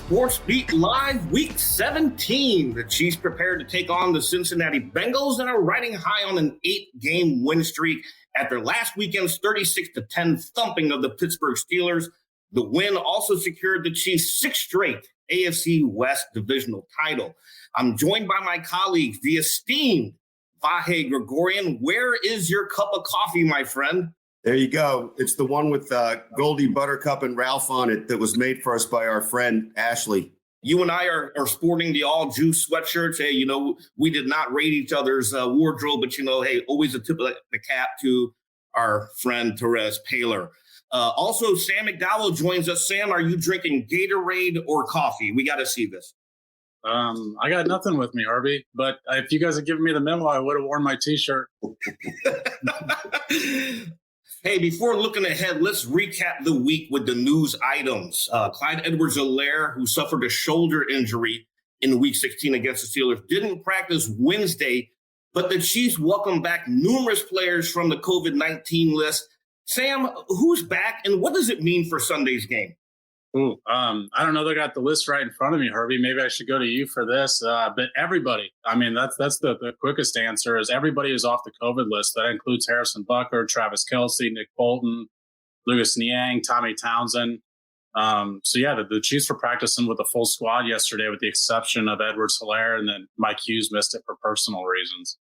SportsBeat Live Week 17. The Chiefs prepared to take on the Cincinnati Bengals and are riding high on an 8-game win streak after last weekend's 36-10 thumping of the Pittsburgh Steelers. The win also secured the Chiefs' 6th straight AFC West divisional title. I'm joined by my colleagues, the esteemed Vahe Gregorian. Where is your cup of coffee, my friend? There you go. It's the one with Goldie Buttercup and Ralph on it that was made for us by our friend Ashley. You and I are sporting the all juice sweatshirts. Hey, we did not rate each other's wardrobe, but hey, always a tip of the cap to our friend Therese Paler. Also, Sam McDowell joins us. Sam, are you drinking Gatorade or coffee? We got to see this. I got nothing with me, Herbie, but if you guys had given me the memo, I would have worn my T-shirt. Hey, before looking ahead, let's recap the week with the news items. Clyde Edwards-Helaire, who suffered a shoulder injury in Week 16 against the Steelers, didn't practice Wednesday, but the Chiefs welcomed back numerous players from the COVID-19 list. Sam, who's back, and what does it mean for Sunday's game? I don't know. They got the list right in front of me, Herbie. Maybe I should go to you for this. But everybody, that's the quickest answer is everybody is off the COVID list. That includes Harrison Butker, Travis Kelce, Nick Bolton, Lucas Niang, Tommy Townsend. The Chiefs were practicing with a full squad yesterday with the exception of Edwards-Helaire, and then Mike Hughes missed it for personal reasons.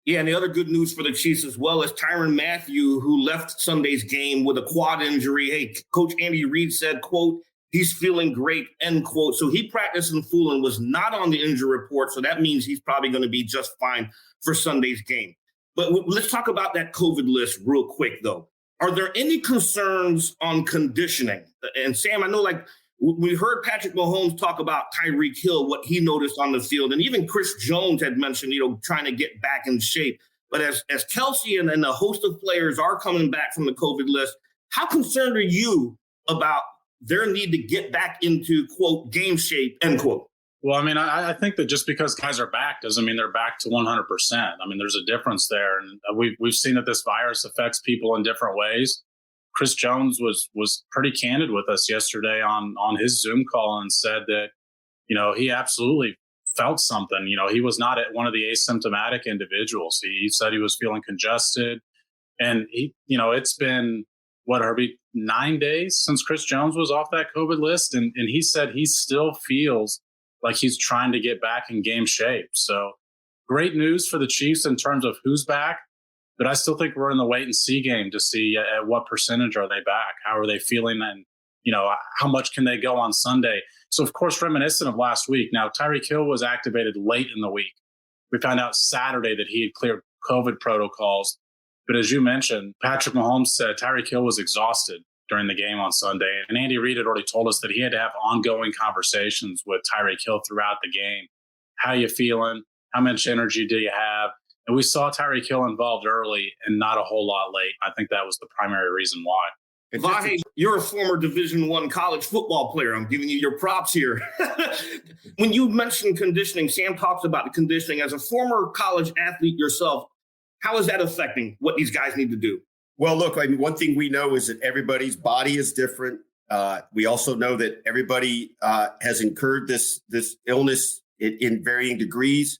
Yeah, and the other good news for the Chiefs as well is Tyrann Mathieu, who left Sunday's game with a quad injury. Hey, Coach Andy Reid said, quote, "He's feeling great," end quote. So he practiced in full and was not on the injury report. So that means he's probably going to be just fine for Sunday's game. But let's talk about that COVID list real quick, though. Are there any concerns on conditioning? And Sam, I know we heard Patrick Mahomes talk about Tyreek Hill, what he noticed on the field. And even Chris Jones had mentioned, trying to get back in shape. But as Kelce and a host of players are coming back from the COVID list, how concerned are you about their need to get back into, quote, game shape, end quote? Well, I think that just because guys are back doesn't mean they're back to 100%. There's a difference there. And we've seen that this virus affects people in different ways. Chris Jones was pretty candid with us yesterday on his Zoom call and said that, he absolutely felt something. He was not one of the asymptomatic individuals. He said he was feeling congested. And it's been, Herbie, 9 days since Chris Jones was off that COVID list. And he said he still feels like he's trying to get back in game shape. So great news for the Chiefs in terms of who's back. But I still think we're in the wait and see game to see at what percentage are they back? How are they feeling? And, how much can they go on Sunday? So, of course, reminiscent of last week. Now, Tyreek Hill was activated late in the week. We found out Saturday that he had cleared COVID protocols. But as you mentioned, Patrick Mahomes said Tyreek Hill was exhausted during the game on Sunday. And Andy Reid had already told us that he had to have ongoing conversations with Tyreek Hill throughout the game. How you feeling? How much energy do you have? And we saw Tyreek Hill involved early and not a whole lot late. I think that was the primary reason why. Vahe, you're a former Division I college football player. I'm giving you your props here. When you mentioned conditioning, Sam talks about the conditioning. As a former college athlete yourself, how is that affecting what these guys need to do? Well, look, one thing we know is that everybody's body is different. We also know that everybody has incurred this illness in varying degrees.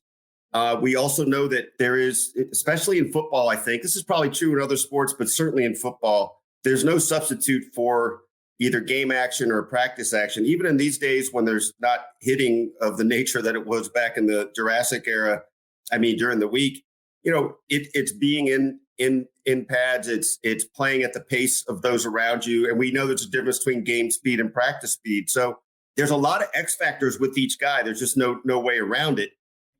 We also know that there is, especially in football, I think, this is probably true in other sports, but certainly in football, there's no substitute for either game action or practice action. Even in these days when there's not hitting of the nature that it was back in the Jurassic era, during the week, it's being in pads, it's playing at the pace of those around you. And we know there's a difference between game speed and practice speed. So there's a lot of X factors with each guy. There's just no way around it.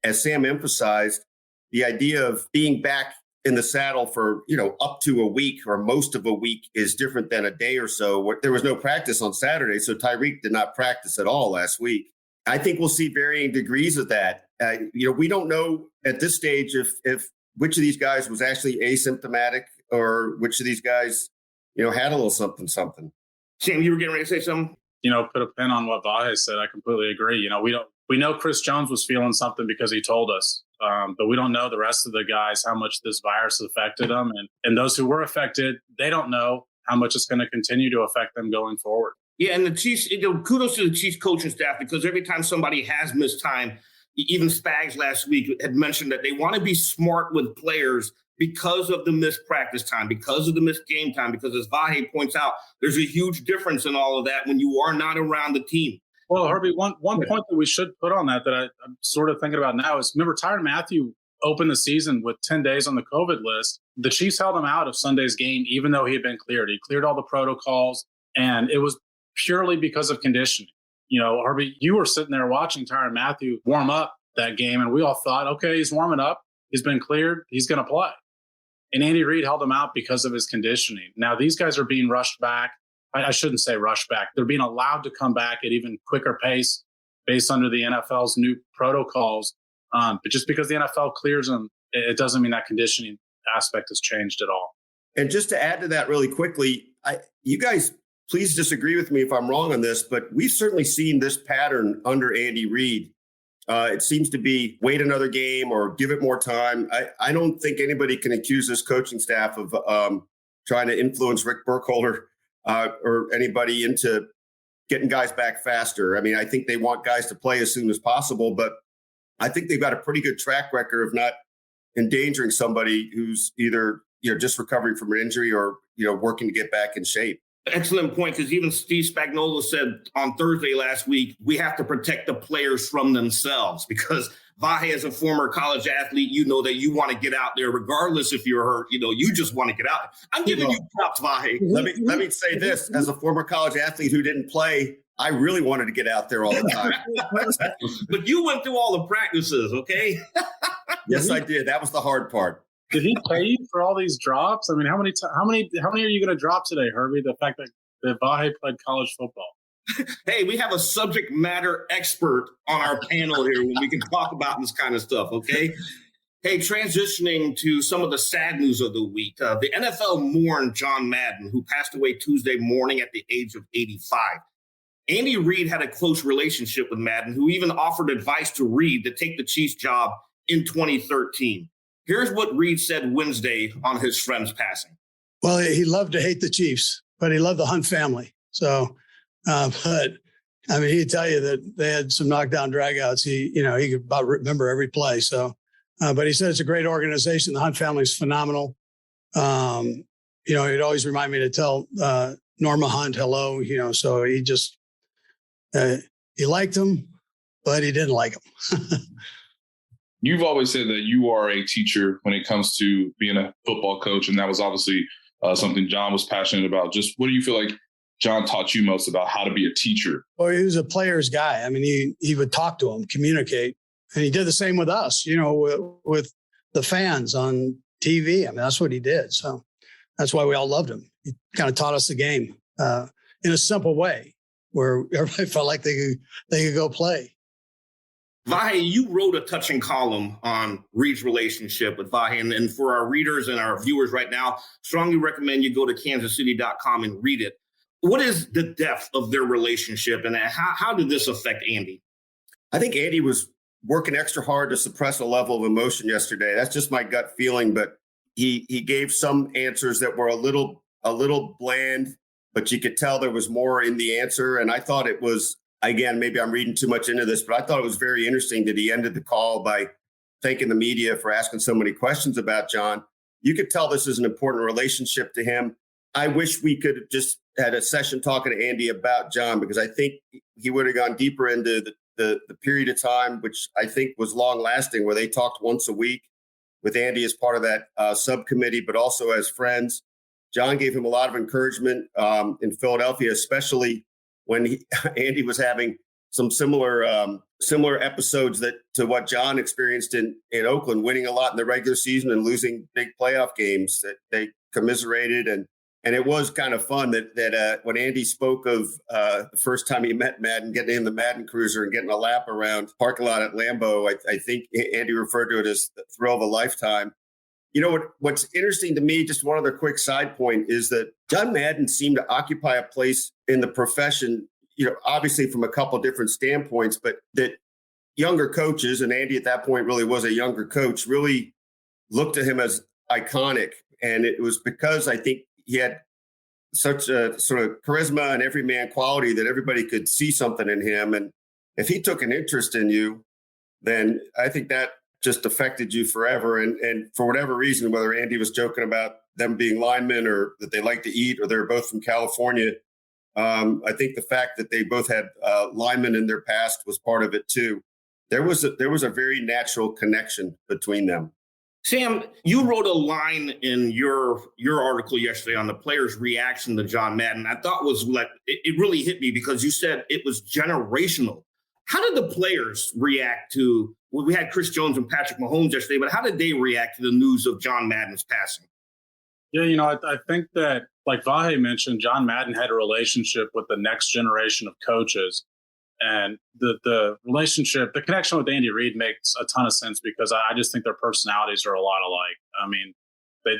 As Sam emphasized, the idea of being back in the saddle for, up to a week or most of a week is different than a day or so. There was no practice on Saturday, so Tyreek did not practice at all last week. I think we'll see varying degrees of that. We don't know at this stage if which of these guys was actually asymptomatic or which of these guys, had a little something. Sam, you were getting ready to say something? Put a pin on what Vahe said. I completely agree. We know Chris Jones was feeling something because he told us, but we don't know the rest of the guys, how much this virus affected them. And those who were affected, they don't know how much it's going to continue to affect them going forward. Yeah, and the Chiefs, kudos to the Chiefs coaching staff, because every time somebody has missed time, even Spags last week had mentioned that they want to be smart with players because of the missed practice time, because of the missed game time, because as Vahe points out, there's a huge difference in all of that when you are not around the team. Well, Herbie, one point that we should put on that I'm sort of thinking about now is, remember, Tyrann Mathieu opened the season with 10 days on the COVID list. The Chiefs held him out of Sunday's game, even though he had been cleared. He cleared all the protocols, and it was purely because of conditioning. Herbie, you were sitting there watching Tyrann Mathieu warm up that game, and we all thought, okay, he's warming up. He's been cleared. He's going to play. And Andy Reid held him out because of his conditioning. Now, these guys are being rushed back. I shouldn't say rushed back. They're being allowed to come back at even quicker pace based under the NFL's new protocols. But just because the NFL clears them, it doesn't mean that conditioning aspect has changed at all. And just to add to that really quickly, you guys, please disagree with me if I'm wrong on this, but we've certainly seen this pattern under Andy Reid. It seems to be wait another game or give it more time. I don't think anybody can accuse this coaching staff of trying to influence Rick Burkholder or anybody into getting guys back faster. I mean, I think they want guys to play as soon as possible, but I think they've got a pretty good track record of not endangering somebody who's either just recovering from an injury or working to get back in shape. Excellent point, because even Steve Spagnuolo said on Thursday last week, we have to protect the players from themselves, because Vahe, as a former college athlete, you know that you want to get out there regardless if you're hurt. You just want to get out. I'm giving you props, Vahe. Let me say this. As a former college athlete who didn't play, I really wanted to get out there all the time. But you went through all the practices, okay? Yes, I did. That was the hard part. Did he pay you for all these drops? I mean, how many are you going to drop today, Herbie? The fact that Vahe played college football. Hey, we have a subject matter expert on our panel here when we can talk about this kind of stuff, okay? Hey, transitioning to some of the sad news of the week. The NFL mourned John Madden, who passed away Tuesday morning at the age of 85. Andy Reid had a close relationship with Madden, who even offered advice to Reid to take the Chiefs job in 2013. Here's what Reid said Wednesday on his friend's passing. Well, he loved to hate the Chiefs, but he loved the Hunt family. So, but I mean, he'd tell you that they had some knockdown dragouts. He could about remember every play. So, but he said it's a great organization. The Hunt family is phenomenal. He'd always remind me to tell Norma Hunt hello. So he just he liked him, but he didn't like him. You've always said that you are a teacher when it comes to being a football coach, and that was obviously something John was passionate about. Just what do you feel like John taught you most about how to be a teacher? Well, he was a player's guy. I mean, he would talk to them, communicate, and he did the same with us, with the fans on TV. I mean, that's what he did. So that's why we all loved him. He kind of taught us the game in a simple way where everybody felt like they could go play. Vahe, you wrote a touching column on Reid's relationship with Vahe. And for our readers and our viewers right now, strongly recommend you go to kansascity.com and read it. What is the depth of their relationship, and how did this affect Andy? I think Andy was working extra hard to suppress a level of emotion yesterday. That's just my gut feeling, but he gave some answers that were a little bland, but you could tell there was more in the answer. And I thought it was, again, maybe I'm reading too much into this, but I thought it was very interesting that he ended the call by thanking the media for asking so many questions about John. You could tell this is an important relationship to him. I wish we could have just had a session talking to Andy about John, because I think he would have gone deeper into the period of time, which I think was long lasting, where they talked once a week with Andy as part of that subcommittee, but also as friends. John gave him a lot of encouragement in Philadelphia, especially when Andy was having some similar episodes to what John experienced in Oakland, winning a lot in the regular season and losing big playoff games. That they commiserated, and it was kind of fun that when Andy spoke of the first time he met Madden, getting in the Madden Cruiser and getting a lap around parking lot at Lambeau, I think Andy referred to it as the thrill of a lifetime. What's interesting to me, just one other quick side point, is that John Madden seemed to occupy a place in the profession, obviously from a couple of different standpoints, but that younger coaches, and Andy at that point really was a younger coach, really looked at him as iconic. And it was because I think he had such a sort of charisma and everyman quality that everybody could see something in him. And if he took an interest in you, then I think that just affected you forever. And for whatever reason, whether Andy was joking about them being linemen or that they like to eat or they're both from California, I think the fact that they both had linemen in their past was part of it too. There was a very natural connection between them. Sam, you wrote a line in your article yesterday on the players' reaction to John Madden. I thought was like, it really hit me because you said it was generational. How did the players react to, well, we had Chris Jones and Patrick Mahomes yesterday, but how did they react to the news of John Madden's passing? Yeah, I think that, like Vahe mentioned, John Madden had a relationship with the next generation of coaches. And the relationship, the connection with Andy Reid makes a ton of sense because I just think their personalities are a lot alike. I mean,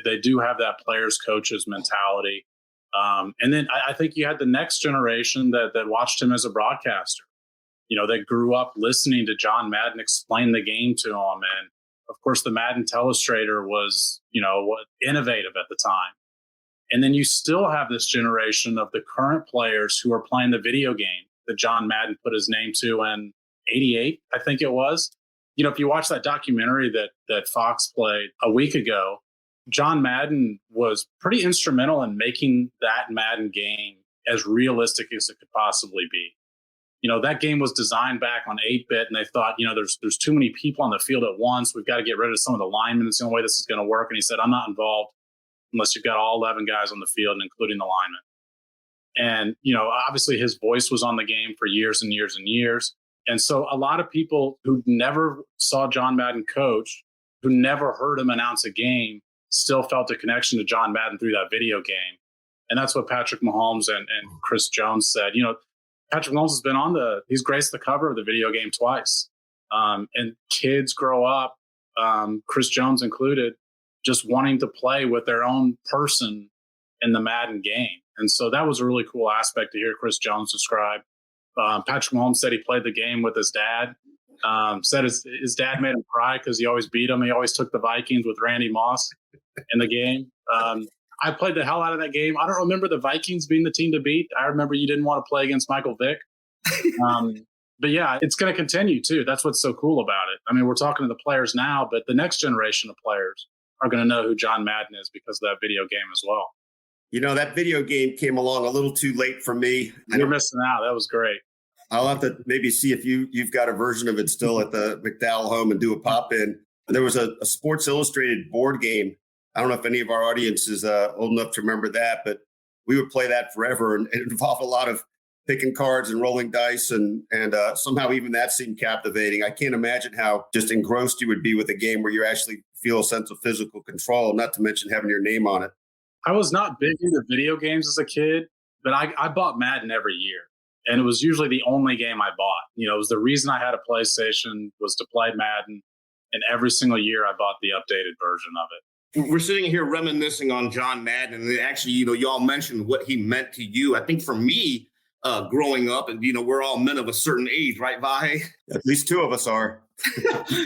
they do have that players, coaches mentality. And then I think you had the next generation that watched him as a broadcaster. They grew up listening to John Madden explain the game to them. And of course, the Madden telestrator was, innovative at the time. And then you still have this generation of the current players who are playing the video game that John Madden put his name to in 88, I think it was. If you watch that documentary that Fox played a week ago, John Madden was pretty instrumental in making that Madden game as realistic as it could possibly be. That game was designed back on 8-bit, and they thought, there's too many people on the field at once. We've got to get rid of some of the linemen. It's the only way this is going to work. And he said, I'm not involved unless you've got all 11 guys on the field, including the linemen. And, obviously his voice was on the game for years and years and years. And so a lot of people who never saw John Madden coach, who never heard him announce a game, still felt a connection to John Madden through that video game. And that's what Patrick Mahomes and Chris Jones said. Patrick Mahomes has been he's graced the cover of the video game twice. And kids grow up, Chris Jones included, just wanting to play with their own person in the Madden game. And so that was a really cool aspect to hear Chris Jones describe. Patrick Mahomes said he played the game with his dad. Said his dad made him cry because he always beat him. He always took the Vikings with Randy Moss in the game. I played the hell out of that game. I don't remember the Vikings being the team to beat. I remember you didn't want to play against Michael Vick. But yeah, it's going to continue too. That's what's so cool about it. I mean, we're talking to the players now, but the next generation of players are going to know who John Madden is because of that video game as well. That video game came along a little too late for me. You're missing out. That was great. I'll have to maybe see if you've got a version of it still at the McDowell home and do a pop-in. There was a Sports Illustrated board game. I don't know if any of our audience is old enough to remember that, but we would play that forever. And it involved a lot of picking cards and rolling dice. And somehow even that seemed captivating. I can't imagine how just engrossed you would be with a game where you actually feel a sense of physical control, not to mention having your name on it. I was not big into video games as a kid, but I bought Madden every year. And it was usually the only game I bought. It was the reason I had a PlayStation was to play Madden. And every single year I bought the updated version of it. We're sitting here reminiscing on John Madden. And actually, y'all mentioned what he meant to you. I think for me, growing up, and, we're all men of a certain age, right, Vahe? At least two of us are.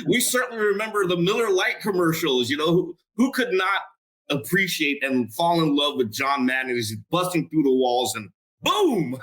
We certainly remember the Miller Lite commercials. Who could not appreciate and fall in love with John Madden as he's busting through the walls and boom.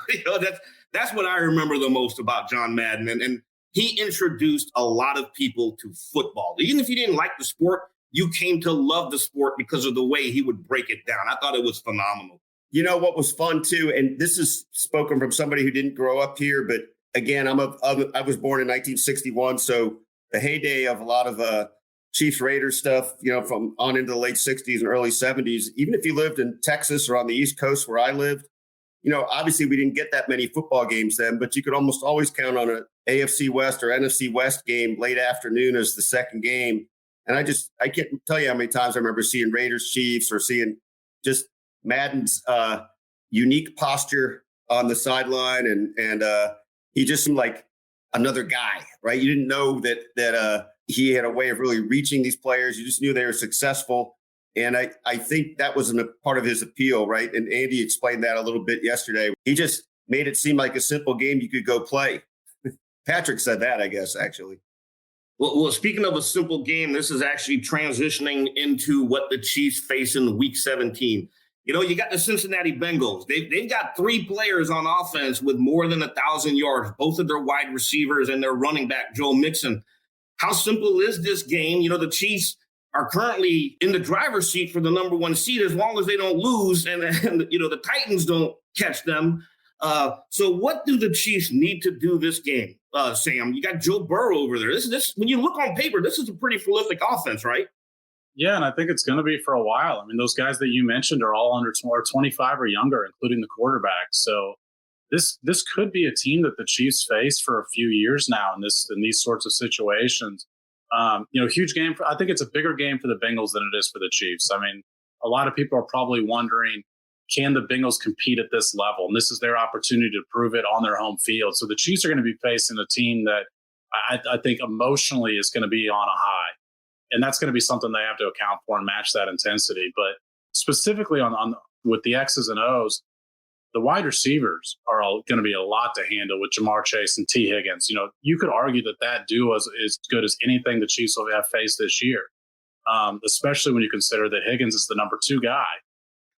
That's what I remember the most about John Madden. And he introduced a lot of people to football. Even if you didn't like the sport, you came to love the sport because of the way he would break it down. I thought it was phenomenal. What was fun too, and this is spoken from somebody who didn't grow up here, but again, I was born in 1961, so the heyday of a lot of Chiefs Raiders stuff, from on into the late 60s and early 70s. Even if you lived in Texas or on the East Coast where I lived, obviously we didn't get that many football games then, but you could almost always count on an AFC West or NFC West game late afternoon as the second game. And I can't tell you how many times I remember seeing Raiders Chiefs or seeing just Madden's unique posture on the sideline. And he just seemed like another guy, right? You didn't know that he had a way of really reaching these players. You just knew they were successful. And I think that was a part of his appeal, right? And Andy explained that a little bit yesterday. He just made it seem like a simple game you could go play. Patrick said that, I guess, actually. Well, speaking of a simple game, this is actually transitioning into what the Chiefs face in Week 17. You got the Cincinnati Bengals. They've got 3 players on offense with more than 1,000 yards, both of their wide receivers and their running back, Joe Mixon. How simple is this game? The Chiefs are currently in the driver's seat for the number 1 seed as long as they don't lose and the Titans don't catch them. So what do the Chiefs need to do this game, Sam? You got Joe Burrow over there. This when you look on paper, this is a pretty prolific offense, right? Yeah, and I think it's going to be for a while. I mean, those guys that you mentioned are all under 25 or younger, including the quarterback. So this could be a team that the Chiefs face for a few years now in these sorts of situations. Huge game. I think it's a bigger game for the Bengals than it is for the Chiefs. I mean, a lot of people are probably wondering, can the Bengals compete at this level? And this is their opportunity to prove it on their home field. So the Chiefs are going to be facing a team that I think emotionally is going to be on a high. And that's going to be something they have to account for and match that intensity. But specifically on with the X's and O's, the wide receivers are going to be a lot to handle with Jamar Chase and T. Higgins. You could argue that duo is as good as anything the Chiefs will have faced this year, especially when you consider that Higgins is the number 2 guy.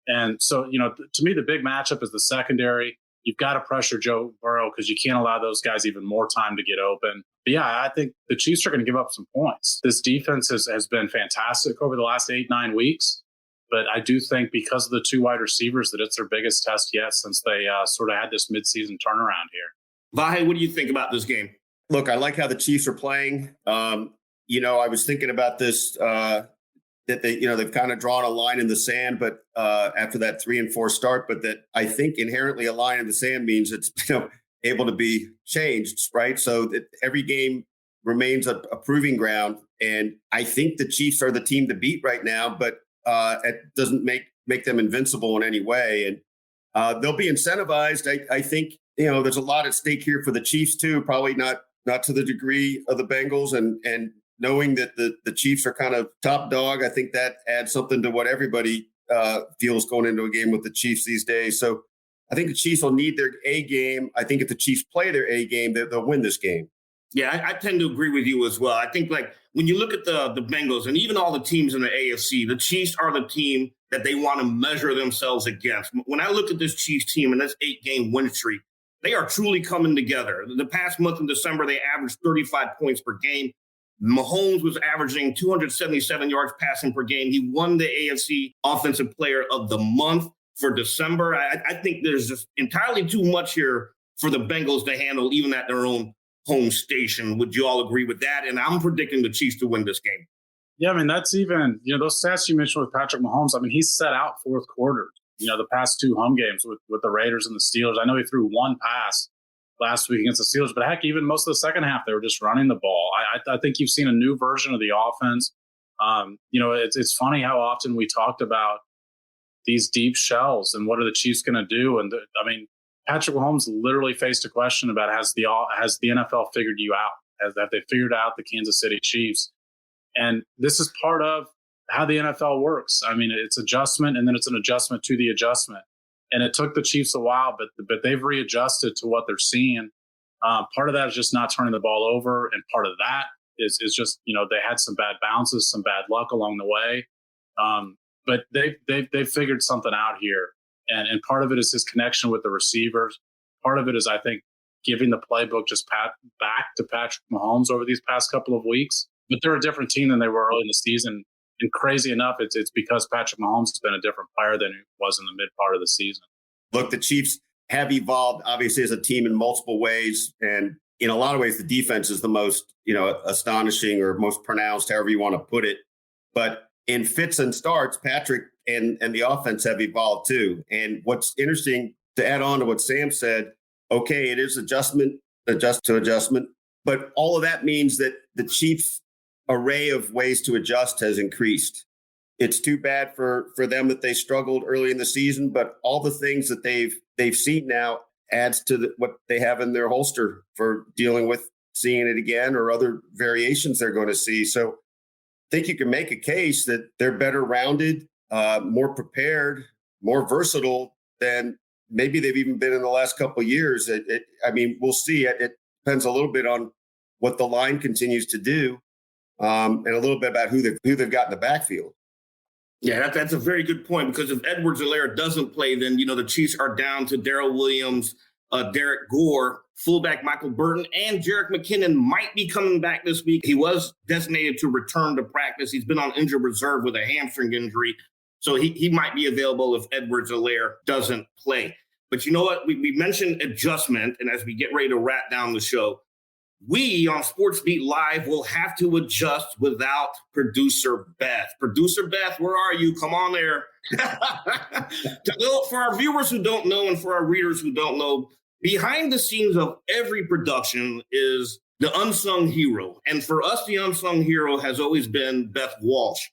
And so, to me, the big matchup is the secondary. You've got to pressure Joe Burrow because you can't allow those guys even more time to get open. But yeah, I think the Chiefs are going to give up some points. This defense has been fantastic over the last 8-9 weeks. But I do think because of the 2 wide receivers that it's their biggest test yet since they sort of had this midseason turnaround here. Vahe, what do you think about this game? Look, I like how the Chiefs are playing. I was thinking about this, that they've kind of drawn a line in the sand, but after that 3-4 start, but that I think inherently a line in the sand means it's able to be changed, right? So that every game remains a proving ground. And I think the Chiefs are the team to beat right now, but it doesn't make them invincible in any way. And they'll be incentivized. I think, there's a lot at stake here for the Chiefs too, probably not to the degree of the Bengals, and knowing that the Chiefs are kind of top dog, I think that adds something to what everybody feels going into a game with the Chiefs these days. So I think the Chiefs will need their A game. I think if the Chiefs play their A game, they'll win this game. Yeah, I tend to agree with you as well. I think when you look at the Bengals and even all the teams in the AFC, the Chiefs are the team that they want to measure themselves against. When I look at this Chiefs team and this 8-game win streak, they are truly coming together. The past month in December, they averaged 35 points per game. Mahomes was averaging 277 yards passing per game. He won the AFC Offensive Player of the Month for December. I think there's just entirely too much here for the Bengals to handle, even at their own home station. Would you all agree with that? And I'm predicting the Chiefs to win this game. Yeah, I mean, that's even, those stats you mentioned with Patrick Mahomes, I mean, he's set out 4th quarter, the past 2 home games with the Raiders and the Steelers. I know he threw 1 pass last week against the Steelers, but heck, even most of the second half, they were just running the ball. I think you've seen a new version of the offense. It's funny how often we talked about these deep shells and what are the Chiefs going to do? And Patrick Mahomes literally faced a question about has the NFL figured you out? Have they figured out the Kansas City Chiefs? And this is part of how the NFL works. I mean, it's adjustment, and then it's an adjustment to the adjustment. And it took the Chiefs a while, but they've readjusted to what they're seeing. Part of that is just not turning the ball over, and part of that is just they had some bad bounces, some bad luck along the way. But they've figured something out here, and part of it is his connection with the receivers. Part of it is, I think, giving the playbook just back to Patrick Mahomes over these past couple of weeks. But they're a different team than they were early in the season. And crazy enough, it's because Patrick Mahomes has been a different player than he was in the mid part of the season. Look, the Chiefs have evolved, obviously, as a team in multiple ways. And in a lot of ways, the defense is the most, astonishing or most pronounced, however you want to put it. But in fits and starts, Patrick and the offense have evolved too. And what's interesting, to add on to what Sam said, okay, it is adjustment. But all of that means that the Chiefs' array of ways to adjust has increased. It's too bad for them that they struggled early in the season, but all the things that they've seen now adds to what they have in their holster for dealing with seeing it again or other variations they're going to see. So I think you can make a case that they're better rounded, more prepared, more versatile than maybe they've even been in the last couple of years. We'll see. It depends a little bit on what the line continues to do, and a little bit about who they've got in the backfield. Yeah, that's a very good point, because if Edwards-Helaire doesn't play, then, the Chiefs are down to Darrell Williams, Derek Gore, fullback Michael Burton, and Jerick McKinnon might be coming back this week. He was designated to return to practice. He's been on injured reserve with a hamstring injury, so he might be available if Edwards-Helaire doesn't play. But you know what? We mentioned adjustment, and as we get ready to wrap down the show, we on SportsBeat Live will have to adjust without producer Beth. Producer Beth, where are you? Come on there. For our viewers who don't know and for our readers who don't know, behind the scenes of every production is the unsung hero. And for us, the unsung hero has always been Beth Walsh.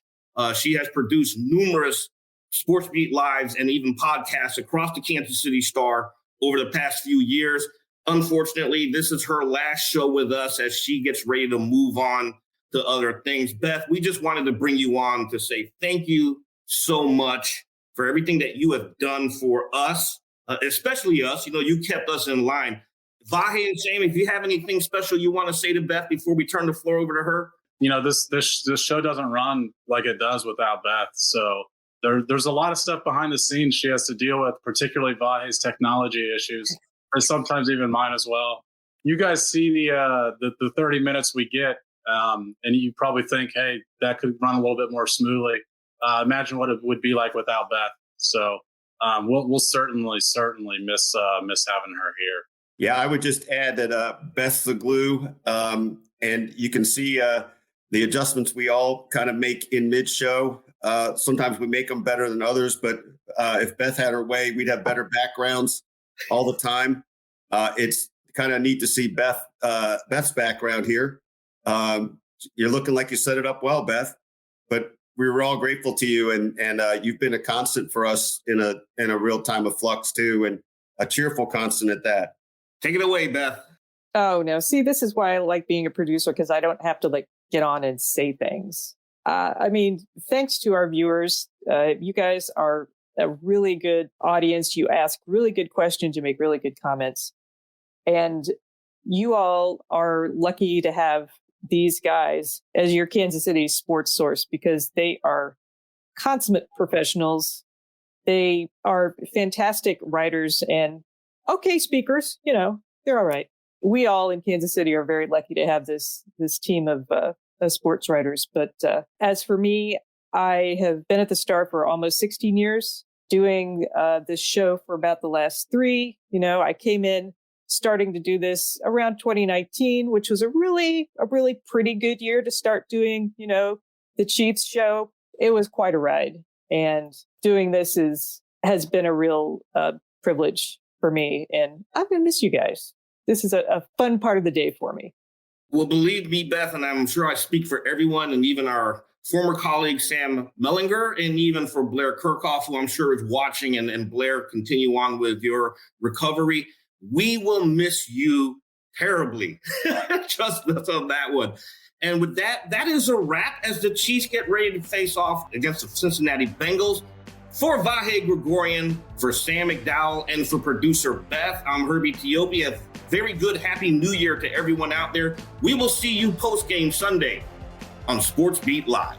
She has produced numerous SportsBeat Lives and even podcasts across the Kansas City Star over the past few years. Unfortunately, this is her last show with us as she gets ready to move on to other things. Beth, we just wanted to bring you on to say thank you so much for everything that you have done for us, especially us. You kept us in line. Vahe and Sam, if you have anything special you want to say to Beth before we turn the floor over to her. This show doesn't run like it does without Beth. So there's a lot of stuff behind the scenes she has to deal with, particularly Vahe's technology issues. Or sometimes even mine as well. You guys see the 30 minutes we get, and you probably think, hey, that could run a little bit more smoothly. Imagine what it would be like without Beth. So we'll certainly miss having her here. Yeah, I would just add that Beth's the glue, and you can see the adjustments we all kind of make in mid-show. Sometimes we make them better than others, but if Beth had her way, we'd have better backgrounds all the time. It's kind of neat to see Beth's background here. You're looking like you set it up well, Beth, but we were all grateful to you, and you've been a constant for us in a real time of flux too, and a cheerful constant at that. Take it away, Beth. Oh no. See, this is why I like being a producer, because I don't have to get on and say things. Thanks to our viewers. You guys are a really good audience. You ask really good questions. You make really good comments. And you all are lucky to have these guys as your Kansas City sports source, because they are consummate professionals. They are fantastic writers and okay speakers. They're all right. We all in Kansas City are very lucky to have this team of sports writers. But as for me, I have been at the Star for almost 16 years. Doing this show for about the last 3. I came in starting to do this around 2019, which was a really pretty good year to start doing, the Chiefs show. It was quite a ride. And doing this has been a real privilege for me. And I'm going to miss you guys. This is a fun part of the day for me. Well, believe me, Beth, and I'm sure I speak for everyone, and even our former colleague Sam Mellinger, and even for Blair Kirchhoff, who I'm sure is watching, and Blair, continue on with your recovery. We will miss you terribly. Just on that one. And with that is a wrap as the Chiefs get ready to face off against the Cincinnati Bengals. For Vahe Gregorian, for Sam McDowell, and for producer Beth, I'm Herbie Teope. A very good Happy New Year to everyone out there. We will see you post-game Sunday on SportsBeat Live.